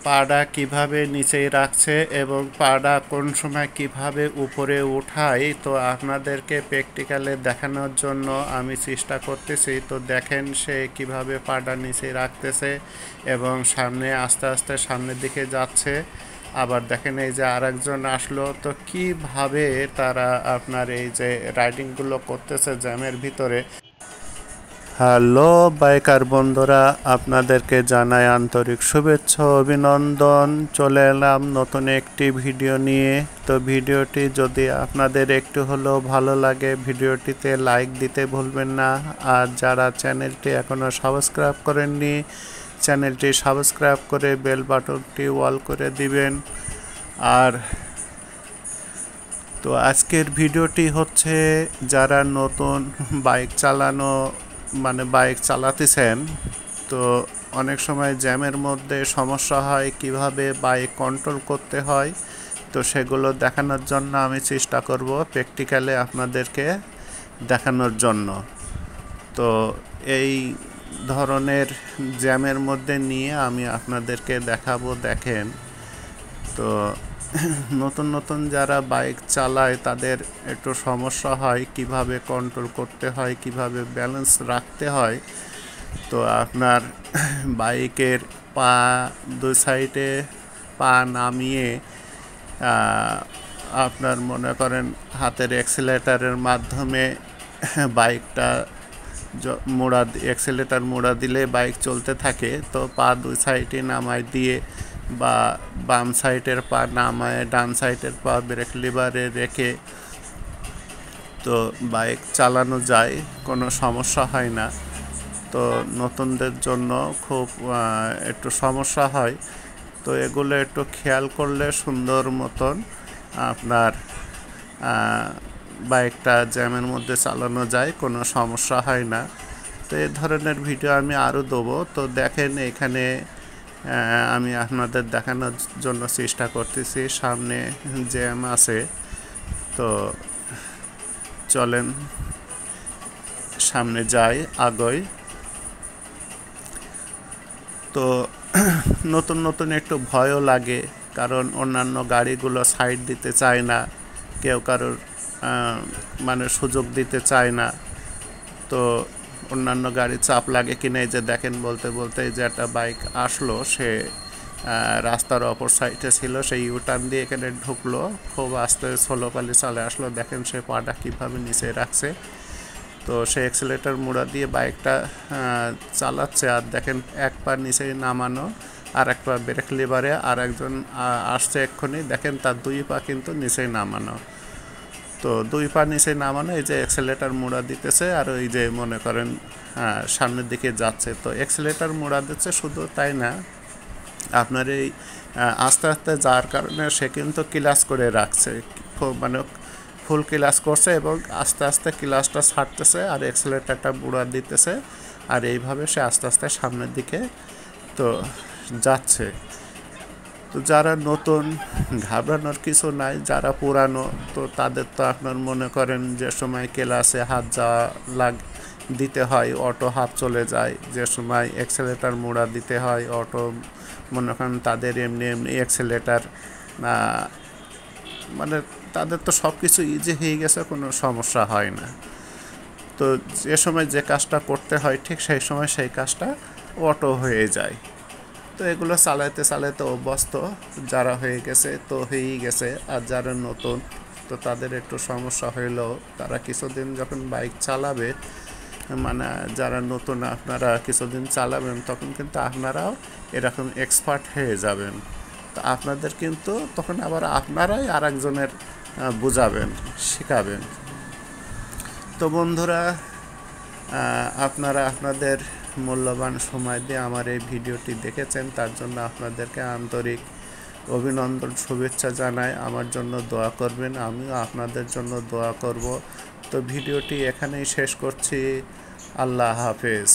পাটা কিভাবে নিচেই রাখছে এবং পাটা কোন সময় কিভাবে উপরে উঠায়, তো আপনাদেরকে প্র্যাকটিক্যালে দেখানোর জন্য আমি চেষ্টা করতেছি। তো দেখেন সে কিভাবে পাটা নিচে রাখতেছে এবং সামনে আস্তে আস্তে সামনের দিকে যাচ্ছে। আবার দেখেন এই যে আরেকজন আসলো, তো কিভাবে তারা আপনার এই যে রাইডিংগুলো করতেছে জ্যামের ভিতরে। হ্যালো বাইকার বন্ধুরা, আপনাদেরকে জানাই আন্তরিক শুভেচ্ছা অভিনন্দন। চলে এলাম নতুন একটি ভিডিও নিয়ে। তো ভিডিওটি যদি আপনাদের একটু হলেও ভালো লাগে, ভিডিওটিতে লাইক দিতে ভুলবেন না। আর যারা চ্যানেলটি এখনও সাবস্ক্রাইব করেননি, চ্যানেলটি সাবস্ক্রাইব করে বেল বাটনটি অল করে দিবেন। আর তো আজকের ভিডিওটি হচ্ছে যারা নতুন বাইক চালানো বাইক চালাতেছেন, তো অনেক সময় জ্যামের মধ্যে সমস্যা হয়, কিভাবে বাইক কন্ট্রোল করতে হয়, তো সেগুলো দেখানোর জন্য আমি চেষ্টা করব প্র্যাকটিক্যালে আপনাদেরকে দেখানোর জন্য। তো এই ধরনের জ্যামের মধ্যে নিয়ে আমি আপনাদেরকে দেখাবো। দেখেন, তো নতুন নতুন যারা বাইক চালায় তাদের একটু সমস্যা হয়, কিভাবে কন্ট্রোল করতে হয়, কিভাবে ব্যালেন্স রাখতে হয়। তো আপনার বাইকের পা দুই সাইডে পা নামিয়ে আপনার মনে করেন হাতের অ্যাক্সিলারেটরের মাধ্যমে বাইকটা মোড়া অ্যাক্সিলারেটর মোড়া দিলে বাইক চলতে থাকে। তো পা দুই সাইডে নামায় দিয়ে বা বাম সাইডের পা নামায় ডান সাইডের পা ব্রেক লিভারে রেখে তো বাইক চালানো যায়, কোনো সমস্যা হয় না। তো নতুনদের জন্য খুব একটু সমস্যা হয়। তো এগুলো একটু খেয়াল করলে সুন্দর মতন আপনার বাইকটা জ্যামের মধ্যে চালানো যায়, কোনো সমস্যা হয় না। তো এই ধরনের ভিডিও আমি আরও দেবো। তো দেখেন এখানে আমি আপনাদের দেখানোর জন্য চেষ্টা করতেছি, সামনে জ্যাম আছে। তো চলেন সামনে যাই, আগাই। তো নতুন নতুন একটু ভয়ও লাগে, কারণ অন্যান্য গাড়িগুলো সাইড দিতে চায় না, কেউ কারোর সুযোগ দিতে চায় না। তো অন্যান্য গাড়ি চাপ লাগে কিনা, এই যে দেখেন বলতে বলতে যে একটা বাইক আসলো, সে রাস্তার অপর সাইডে ছিল, সেই ইউটার্ন দিয়ে এখানে ঢুকলো, খুব আস্তে স্লোপালি চলে আসলো। দেখেন সে পাটা কীভাবে নিচে রাখছে। তো সে অ্যাক্সিলারেটর মোড়া দিয়ে বাইকটা চালাচ্ছে, আর দেখেন এক পা নিচে নামানো, আর এক পা ব্রেক লিভারে, আর একজন আসছে এক্ষুনি, দেখেন তার দুই পা কিন্তু নিচে নামানো। তো দুই পা নিচে নামানো, এই যে অ্যাক্সিলারেটর মোড়া দিতেছে, আর ওই যে মনে করেন সামনের দিকে যাচ্ছে। তো অ্যাক্সিলারেটর মোড়া দিচ্ছে, শুধু তাই না, আপনার এই আস্তে আস্তে যাওয়ার কারণে সে কিন্তু ক্লাচ করে রাখছে, ফুল ক্লাচ করছে এবং আস্তে আস্তে ক্লাচটা ছাড়তেছে আর অ্যাক্সিলারেটরটা বুড়া দিতেছে, আর এইভাবে সে আস্তে আস্তে সামনের দিকে তো যাচ্ছে। তো যারা নতুন, ঘাবড়ানোর কিছু নাই। যারা পুরানো, তো তাদের তো আপনার মনে করেন যে সময় ক্লাসে হাত দিতে হয়, অটো হাত চলে যায়। যে সময় অ্যাক্সিলারেটর মোড়া দিতে হয়, অটো মনে করেন তাদের এমনি এমনি অ্যাক্সিলারেটর তাদের তো সব কিছু ইজি হয়ে গেছে, কোনো সমস্যা হয় না। তো যে সময় যে কাজটা করতে হয় ঠিক সেই সময় সেই কাজটা অটো হয়ে যায়। তো এগুলো চালাইতে চালাইতে অভ্যস্ত যারা হয়ে গেছে তো হয়েই গেছে। আর যারা নতুন, তো তাদের একটু সমস্যা হইলেও তারা কিছুদিন যখন বাইক চালাবে, যারা নতুন আপনারা কিছুদিন চালাবেন, তখন কিন্তু আপনারাও এরকম এক্সপার্ট হয়ে যাবেন। তো আপনাদের কিন্তু তখন আবার আপনারাই আর একজনের বুঝাবেন, শেখাবেন। তো বন্ধুরা, আপনারা আপনাদের মূল্যবান সময় দিয়ে আমার এই ভিডিওটি দেখেছেন, তার জন্য আপনাদেরকে আন্তরিক অভিনন্দন, শুভেচ্ছা জানাই। আমার জন্য দোয়া করবেন, আমিও আপনাদের জন্য দোয়া করব। তো ভিডিওটি এখানেই শেষ করছি। আল্লাহ হাফেজ।